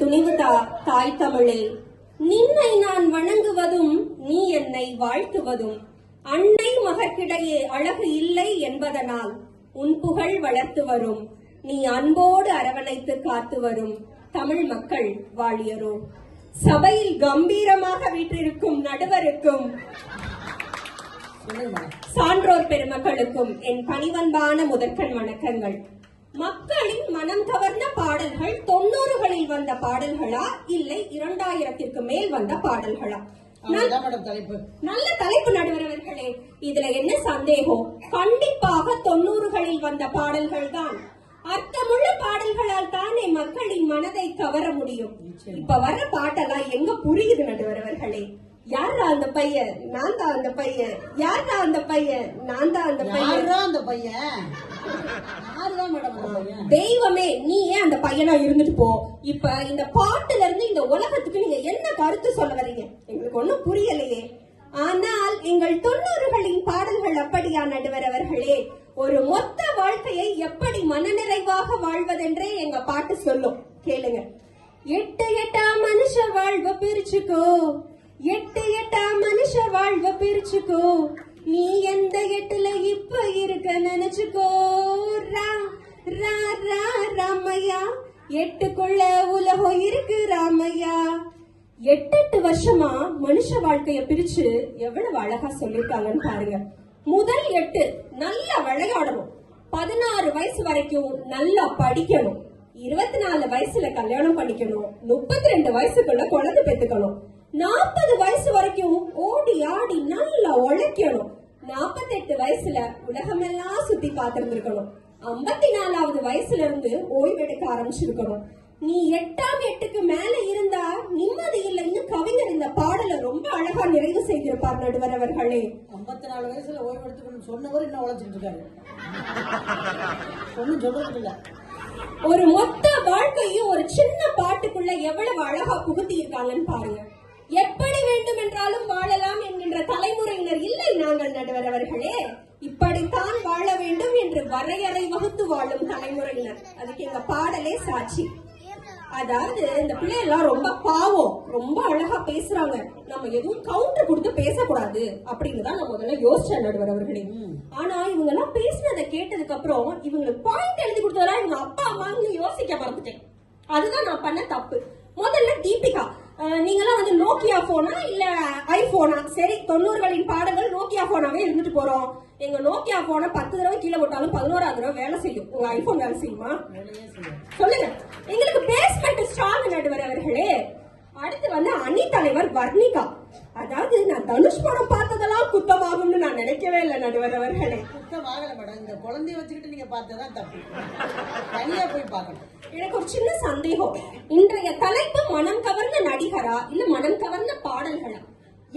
துணிவு தாய் தமிழே. நின்னை நான் வணங்குவதும் நீ என்னை வாழ்த்துவதும் அன்னை மகற்கிடையே அழகு இல்லை என்பதனால் உன் புகழ் வளர்த்து வரும். நீ அன்போடு அரவணைத்து காத்து வரும் தமிழ் மக்கள் வாழியரோ. சபையில் கம்பீரமாக வீற்றிருக்கும் நடுவருக்கும் சான்றோர் பெருமக்களுக்கும் என் பணிவன்பான முதற்கண் வணக்கங்கள். மக்களின் மனம் கவர்ந்த பாடல்கள் 90களில் வந்த பாடல்களா இல்லை 2000ற்கு மேல் வந்த பாடல்களா? நல்ல தலைப்பு நடுவர் அவர்களே. இதுல என்ன சந்தேகம்? கண்டிப்பாக 90களில் வந்த பாடல்கள் தான். அர்த்தமுள்ள பாடல்களால் தானே மக்களின் மனதை கவர முடியும். இப்ப வர பாட்டெல்லாம் எங்க புரியுது நடுவர் அவர்களே? யாரா அந்த பையன்? நான் தான் அந்த பையன். யாரா அந்த பையன்? நான் தான் அந்த பையன். தெய்வமே, நீ ஏன் அந்த பையனா இருந்துட்டு போ. இப்ப இந்த பாட்டுல இருந்து இந்த உலகத்துக்கு நீங்க என்ன கருத்து சொல்ல வரீங்க? எங்களுக்கு ஒண்ணும் புரியலையே. ஆனால் எங்கள் 90களின் பாடல்கள் அப்படியா நடுவர் அவர்களே? ஒரு மொத்த வாழ்க்கையை எப்படி மனநிறைவாக வாழ்வதென்றே எங்க பாட்டு சொல்லும். கேளுங்க. 8 மனுஷ வாழ்வ பிரிச்சுக்கோ, 8 மனுஷ வாழ்வ பிரிச்சுக்கோ, நீ எந்த 8ல இப்ப இருக்க நினைச்சுக்கோ. ராமையா, 8க்குள்ள உலகம் இருக்கு ராமையா. 8 வருஷமா மனுஷ வாழ்க்கைய பிரிச்சு எவ்வளவு அழகா சொல்லிருக்காங்கன்னு பாருங்க. முதல் 8 நல்லா விளையாடணும், 16 வயசு வரைக்கும் நல்லா படிக்கணும், 24 வயசுல கல்யாணம் பண்ணிக்கணும், 32 வயசுக்குள்ள குழந்தை பெத்துக்கணும், 40 வயசு வரைக்கும் ஓடி ஆடி நல்லா உழைக்கணும், 48 வயசுல உலகமெல்லாம் சுத்தி பார்த்திருந்திருக்கணும், 54வது வயசுல இருந்து ஓய்வெடுக்க ஆரம்பிச்சிருக்கணும். நீ 8ஆம் 8க்கு மேல இருந்தா நிம்மதி இல்லைன்னு கவிஞர் இந்த பாடலை ரொம்ப அழகா நிறைவு செய்திருப்பார் நடுவர் அவர்களே. 54 வயசுல ஓய்வு எடுத்துக்கணும் சொன்னவர் இன்னும் உழைச்சிட்டு இருக்காரு. ஒன்னும் சொல்றது இல்ல. ஒரு மொத்த வாழ்க்கையும் ஒரு சின்ன பாட்டுக்குள்ள எவ்வளவு அழகா புகுத்தி இருக்காங்கன்னு பாருங்க. எப்படி வேண்டும் என்றாலும் வாழலாம் என்கின்ற தலைமுறையினர் இல்லை நாங்கள் நடுவர் அவர்களே. இப்படித்தான் வாழ வேண்டும் என்று வரையறை வகுத்து வாழும் தலைமுறையினர். அதுக்கு எங்க பாடலே சாட்சி. அதாவது இந்த பிள்ளையெல்லாம் ரொம்ப பாவம், ரொம்ப அழகா பேசுறாங்க, நம்ம எதுவும் கவுண்டர் கொடுத்து பேசக்கூடாது அப்படின்னு தான் நான் முதல்ல யோசிச்சேன் நடுவர் அவர்களே. ஆனா இவங்க எல்லாம் பேசினதை கேட்டதுக்கு அப்புறம் இவங்களுக்கு பாயிண்ட் எழுதி கொடுத்ததா இவங்க அப்பா அம்மான்னு யோசிக்க மறந்துட்டேன். அதுதான் நான் பண்ண தப்பு. முதல்ல தீபிகா, நீங்களாம் வந்து நோக்கியா போனா இல்ல ஐபோனா? சரி, 90களின் பாடல்கள் நோக்கியா போனாவே இருந்துட்டு போறோம். எங்க நோக்கியா போன 10 தடவை கீழே போட்டாலும் 11ஆவது தடவை வேலை செய்யும். உங்க ஐபோன் வேலை செய்யுமா? சொல்லுங்க. எங்களுக்கு பேஸ்மெண்ட் ஸ்ட்ராங் நடுவர் அவர்களே. அடுத்து வந்து அணி தலைவர் வர்ணிகா. அதாவது நான் தனுஷ் படம் பார்த்ததெல்லாம் குத்தமாகும்னு நான் நினைக்கவே இல்லை நடுவர் அவர்களே. குத்தமாகல மேடம், இந்த குழந்தைய வச்சுக்கிட்டு நீங்க பார்த்ததான் தப்பு. தனியா போய் பார்க்கணும். எனக்கு ஒரு சின்ன சந்தேகம். இன்றைய தலைப்பு மனம் கவர்ந்த நடிகரா இல்ல மனம் கவர்ந்த பாடல்களா?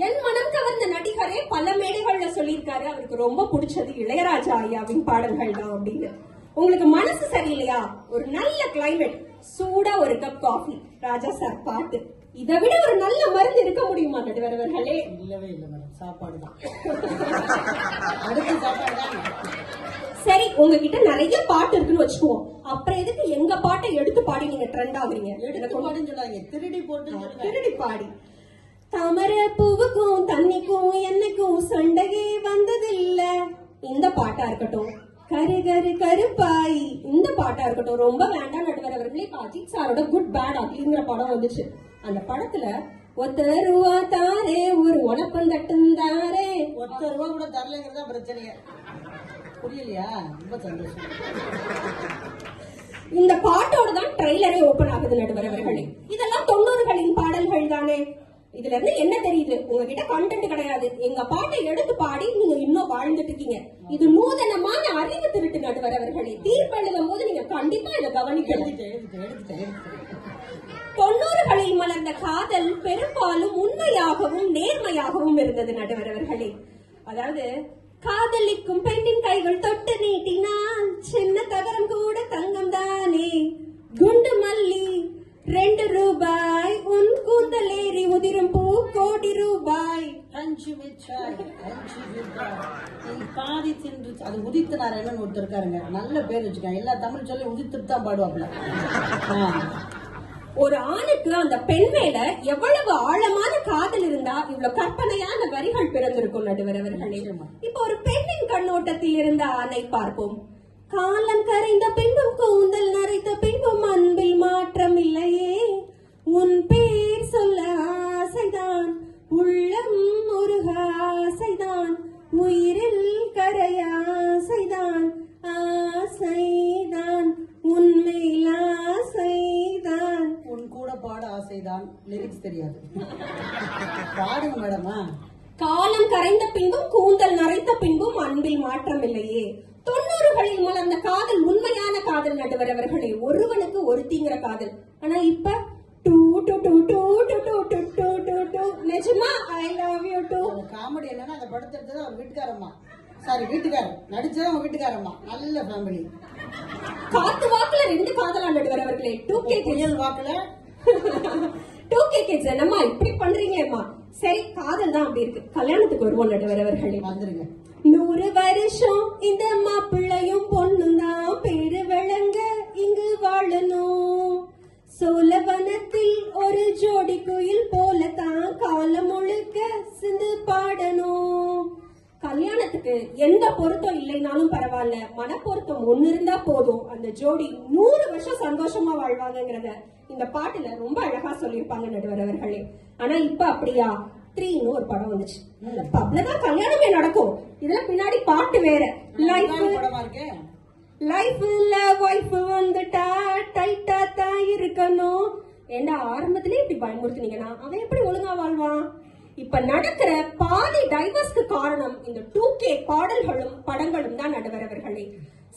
என் மனம் கவர்ந்த நடிகரே பல மேடைகள்ல சொல்லியிருக்காரு அவருக்கு ரொம்ப பிடிச்சது இளையராஜா ஐயாவின் பாடல்கள் தான் அப்படின்னு. உங்களுக்கு மனசு சரியில்லையா? ஒரு நல்ல கிளைமேட், சூடா ஒரு கப் காஃபி, ராஜா சார் பாட்டு, இதை விட ஒரு நல்ல மருந்து இருக்க முடியுமா நடுவர் அவர்களே? இல்லவே இல்லை மேடம், சாப்பாடு தான். அடுத்த சாப்பாடு தான். சரி, உங்ககிட்ட நிறைய பாட்டு இருக்குன்னு வச்சுக்குவோம், அப்புறம் எதுக்கு எங்க பாட்டை எடுத்து பாடி நீங்க ட்ரெண்ட் ஆகுறீங்க? எடுத்து பாடின்னு சொல்லாங்க, திருடி போட்டு திருடி பாடி. தாமரை பூவுக்கும் தண்ணிக்கும் என்னைக்கும் சண்டையே வந்ததில்ல, இந்த பாட்டா இருக்கட்டும். கரு கரு கருப்பாய், இந்த பாட்டா இருக்கட்டும். ரொம்ப வேண்டாம் நடுவர் அவர்களே. அஜித் சாரோட குட் பேட் அப்படிங்கிற படம் வந்துச்சு. அந்த படத்துல 1 ரூபா தாரே ஒரு உனப்பந்தட்டும் தாரே, 1 ரூபா கூட தரலங்கிறதா பிரச்சனையா? புரியலையா? ரொம்ப சந்தோஷம். இந்த பாட்டோட தான் ட்ரெய்லரே ஓபன் ஆகுது நடுவர் அவர்களே. இதெல்லாம் 90களின் பாடல்கள் தானே. இதுல இருந்து என்ன தெரியுது? உங்ககிட்ட கண்டென்ட் கிடையாது. எங்க பாட்டை எடுத்து பாடி நீங்க இன்னும் வாழ்ந்துட்டு இருக்கீங்க. இது நூதனமான அறிவு திருட்டு நடுவர் அவர்களே. தீர்ப்பு எழுதும் போது நீங்க கண்டிப்பா இதை கவனிக்கணும். 90களில் மலர்ந்த காதல் பெரும்பாலும் உண்மையாகவும் நேர்மையாகவும் இருந்தது நடுவர் அவர்களே. அதாவது காதலிக்கும் பெண்ணின் கைகள் தொட்டு நீட்டினால் சின்ன தகரம் கூட தங்கம் தானே, குண்டு மல்லி 2 ரூபாய், உன் கூந்தல் ஏறி உதிரும் பூ கோடி ரூபாய். 5 மிச்சாய் 5 ரூபாய் பாதி தின்று. அது உதித்து நாராயணன் ஒருத்தர் இருக்காருங்க, நல்ல பேர் வச்சுக்காங்க. எல்லா தமிழ் சொல்லி உதித்துட்டு தான் பாடுவாப்ல. ஒரு ஆணுக்கு அந்த பெண் மேல எவ்வளவு ஆழமான காதல் இருந்தா இவ்வளவு கற்பனையான வரிகள் பிறந்திருக்கும் நடுவர் அவர்களே. இப்ப ஒரு பெண்ணின் கண்ணோட்டத்தில் இருந்த ஆணை பார்ப்போம். காலம் கரைந்த பின்பும் கூந்தல் நரைத்த பின்பும் அன்பில் மாற்றம் இல்லையே, உன் பேர் சொல்ல ஆசைதான், உள்ளம் உருக ஆசைதான், உயிரில் கரைய ஆசைதான், ஆசைதான் உன்மேல் ஆசைதான். உன் கூட பாட ஆசைதான். லிரிக்ஸ் தெரியாது, பாடுங்க மேடமா. காலம் கரைந்த பின்பும் கூந்தல் நரைத்த பின்பும் அன்பில் மாற்றம் இல்லையே. 90களில் மலர்ந்த காதல் உண்மையான காதல் நடுவர் அவர்களே, ஒருவனுக்கு ஒருத்திங்கிற காதல். ஆனா இப்ப டூ டூ டூ டூ டூ டூ டூ டூ டூ டூ நிஜமா ஐ லவ் யூ டூ. காமெடி என்னன்னா அந்த படுத்துறது அவங்க வீட்டுக்காரம்மா, சாரி வீட்டுக்காரர் நடிச்சது அவங்க வீட்டுக்காரம்மா. நல்ல ஃபேமிலி. காத்து வாக்குல 2 காதலா நடுவர் அவர்களே. 2K புயல் வாக்குல 2K kids என்னம்மா இப்படி பண்றீங்கம்மா. சரி காதல் தான் அப்படி இருக்கு. கல்யாணத்துக்கு வருவோம் நடுவர் அவர்களே. வந்துருங்க. 100 வருஷம் இந்த மாப்பிள்ளையும் பொண்ணும் தான் பேரு விளங்க இங்கு வாழணும். சோழவனத்தில் ஒரு ஜோடி குயில் போலத்தான் காலம் முழுக்க சிந்து பாடணும். கல்யாணத்துக்கு எந்த பொருத்தம் இல்லைனாலும் பரவாயில்ல, மனப்பொருத்தம் ஒண்ணு இருந்தா போதும், அந்த ஜோடி 100 வருஷம் சந்தோஷமா வாழ்வாங்கங்கிறத இந்த பாட்டுல ரொம்ப அழகா சொல்லியிருப்பாங்க நடுவர் அவர்களே. ஆனா இப்ப அப்படியா? 3ன்னு ஒரு படம் வந்துச்சு. பப்லதான் கல்யாணமே நடக்கும். இதுல பின்னாடி பாட்டு வேற. லைஃப்ல வைஃப் வந்துட்டா டைட்டா தான் இருக்கணும். ஏண்டா ஆரம்பத்திலே இப்படி பயமுறுத்துனீங்கன்னா அவன் எப்படி ஒழுங்கா வாழ்வான்? இப்ப நடக்கிற பாதி டைவர்ஸ்க்கு காரணம் இந்த 2K பாடல்களும் படங்களும் தான் நடுவர் அவர்களே.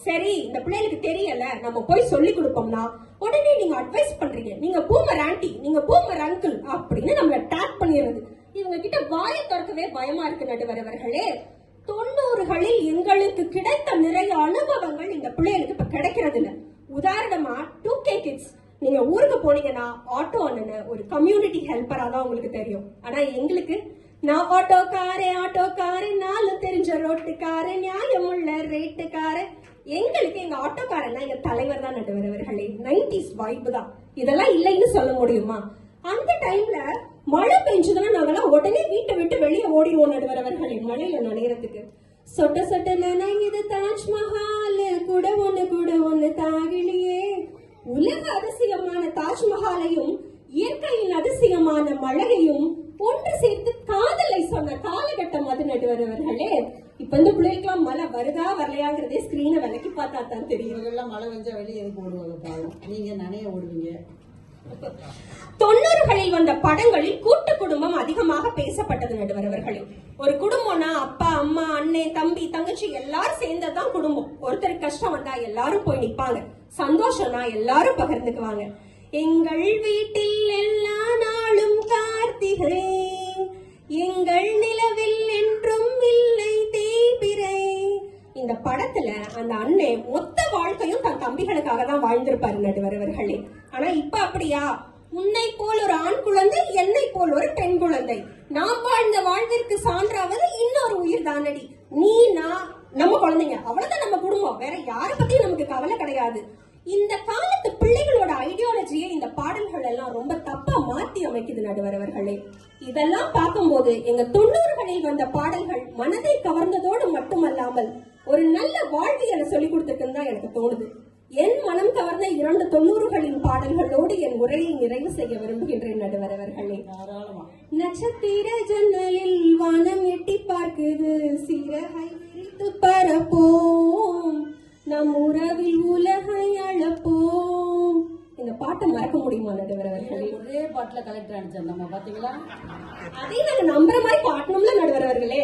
சரி இந்த பிள்ளைகளுக்கு தெரியல, நம்ம போய் சொல்லி கொடுப்போம்னா உடனே நீங்க அட்வைஸ் பண்றீங்க, நீங்க பூமர் ஆன்டி, நீங்க பூமர் அங்கிள் அப்படின்னு நம்மள டேக் பண்ணிடுறது. இவங்க கிட்ட வாயை திறக்கவே பயமா இருக்கு நடுவர் அவர்களே. 90களில் எங்களுக்கு கிடைத்த நிறைய அனுபவங்கள் இந்த பிள்ளைகளுக்கு இப்ப கிடைக்கிறது இல்ல. உதாரணமா 2K கிட்ஸ், நீங்க ஊருக்கு போனீங்கன்னா ஆட்டோ அண்ணன் ஒரு கம்யூனிட்டி ஹெல்ப்பரா தான் உங்களுக்கு தெரியும். ஆனா எங்களுக்கு நான் ஆட்டோக்காரன் நாளும் தெரிஞ்ச ரோட்டுக்காரன் நியாயமுள்ள ரேட்டுக்காரன். எங்களுக்கு எங்க ஆட்டோக்காரன் எங்க தலைவர் தான் நடுவர் அவர்களே. 90s வைப் தான். இதெல்லாம் இல்லைன்னு சொல்ல முடியுமா? அந்த டைம்ல மழை பெஞ்சதுன்னா நாங்கெல்லாம் உடனே வீட்டை விட்டு வெளியே ஓடிடுவோம் நடுவர் அவர்களே. மழையில நனையறதுக்கு சொட்ட சொட்ட நனையுது தாஜ்மஹால் கூட ஒண்ணு தாகிலியே. உலக அதிசயமான தாஜ்மஹாலையும் இயற்கையின் அதிசயமான மழையையும் ஒன்று சேர்த்து காதலை சொன்ன காலகட்டம் அது நடுவர் அவர்களே. இப்ப இந்த பிள்ளைகளுக்கு மழை வருதா வரலையாங்கிறதே ஸ்கிரீனை விலக்கி பார்த்தா தான் தெரியும். எல்லாம் மழை வெஞ்சா வெளியே எதுக்கு ஓடுவாங்க பாவம், நீங்க நனைய ஓடுவீங்க. 90களில் வந்த படங்களில் கூட்டு குடும்பம் அதிகமாக பேசப்பட்டது நடுவர் அவர்களே. ஒரு குடும்பம்னா அப்பா அம்மா அண்ணன் தம்பி தங்கச்சி எல்லாரும் சேர்ந்ததான் குடும்பம். ஒருத்தருக்கு கஷ்டம் வந்தா எல்லாரும் போய் நிப்பாங்க, சந்தோஷம்னா எல்லாரும் பகிர்ந்துக்குவாங்க. எங்கள் வீட்டில் எல்லா நாளும் கார்த்திகை, எங்கள் நிலவில் என்றும் இல்லை தேய்பிரை. இந்த படத்துல அந்த அண்ணன் மொத்த வாழ்க்கையும் தன் தம்பிகளுக்காக தான் வாழ்ந்திருப்பாரு நடுவர் அவர்களே. ஆனா இப்ப அப்படியா? உன்னை போல் ஒரு ஆண் குழந்தை, என்னை போல் ஒரு பெண் குழந்தை, நாம் வாழ்ந்த வாழ்விற்கு சான்றாவது இன்னொரு உயிர் தானடி. நீ நான் நம்ம குழந்தைங்க, அவ்வளவுதான் நம்ம குடும்பம், வேற யார பத்தியும் நமக்கு கவலை கிடையாது. இந்த காலத்து பிள்ளைகளோட ஐடியாலஜியை இந்த பாடல்கள் எல்லாம் ரொம்ப தப்பா மாத்தி அமைக்குது நடுவர் அவர்களே. இதெல்லாம் பார்க்கும்போது எங்க 90களில் வந்த பாடல்கள் மனதை கவர்ந்ததோடு மட்டுமல்லாமல் ஒரு நல்ல வாழ்வியலை சொல்லிக் கொடுத்துருக்குன்னு தான் எனக்கு தோணுது. என் மனம் கவர்ந்த 2 90களின் பாடல்களோடு என் உரையை நிறைவு செய்ய விரும்புகின்றேன் நடுவர் அவர்களே. நட்சத்திர ஜன்னலில் வானம் எட்டி பார்க்குது, சீரகை விரித்து பரப்போம், நம் உறவில் உலகை அழப்போம். இந்த பாட்டை மறக்க முடியுமா நடுவர் அவர்களே? ஒரே பாட்டுல கலெக்டர் அடிச்சார் நம்ம, பாத்தீங்களா? அதே நாங்க நம்புற மாதிரி பாட்டணும்ல நடுவர் அவர்களே.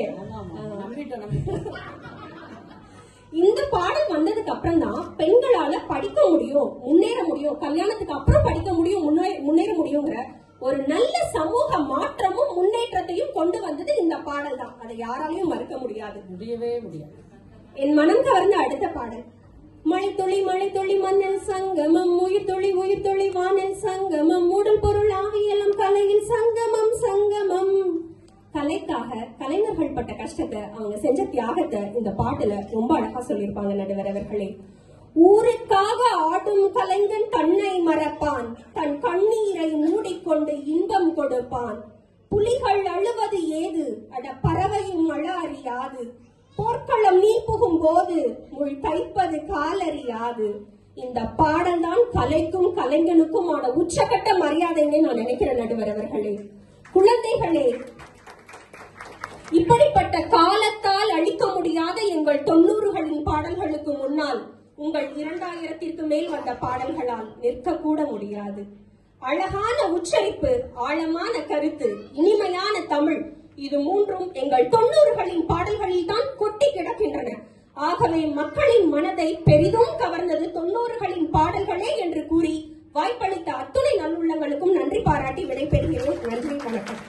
இந்த பாடல் வந்ததுக்கு அப்புறம் தான் பெண்களால படிக்க முடியும், முன்னேற முடியும், கல்யாணத்துக்கு அப்புறம் படிக்க முடியும், முன்னேற முடியுங்கிற ஒரு நல்ல சமூக மாற்றமும் முன்னேற்றத்தையும் கொண்டு வந்தது இந்த பாடல் தான். அதை யாராலையும் மறுக்க முடியாது, முடியவே முடியாது. என் மனம் கவர்ந்த அடுத்த பாடல், மழை துளி மண்ணில் சங்கமம், உயிர் துளி வானில் சங்கமம், உடல் பொருள் ஆவியலும் கலையில் சங்கமம் சங்கமம். கலைக்காக கலைஞர்கள் பட்ட கஷ்டத்தை, அவங்க செஞ்ச தியாகத்தை இந்த பாட்டுல ரொம்ப அழகா சொல்லியிருப்பாங்க நடுவர் அவர்களே. ஊருக்காக ஆடும் கலைஞன் தன்னை மறப்பான், தன் கண்ணீர் கொண்டு இன்பம் கொடுப்பான். புலிகள் அழுவது ஏது, அட பறவையும் அழ அறியாது. போர்க்களம் நீ புகும் போது முள் தைப்பது காலறியாது. இந்த பாடல் தான் கலைக்கும் கலைஞனுக்குமான உச்சகட்ட மரியாதைன்னு நான் நினைக்கிறேன் நடுவர் அவர்களே. குழந்தைகளே, இப்படிப்பட்ட காலத்தால் அழிக்க முடியாத எங்கள் 90களின் பாடல்களுக்கு முன்னால் உங்கள் 2000ற்கு மேல் வந்த பாடல்களால் நிற்க கூட முடியாது. அழகான உச்சரிப்பு, ஆழமான கருத்து, இனிமையான தமிழ், இது மூன்றும் எங்கள் 90களின் பாடல்களில் தான் கொட்டி கிடக்கின்றன. ஆகவே மக்களின் மனதை பெரிதும் கவர்ந்தது 90களின் பாடல்களே என்று கூறி வாய்ப்பளித்த அத்துணை நல்லுள்ளங்களுக்கும் நன்றி பாராட்டி விடைபெறுகிறேன். நன்றி, வணக்கம்.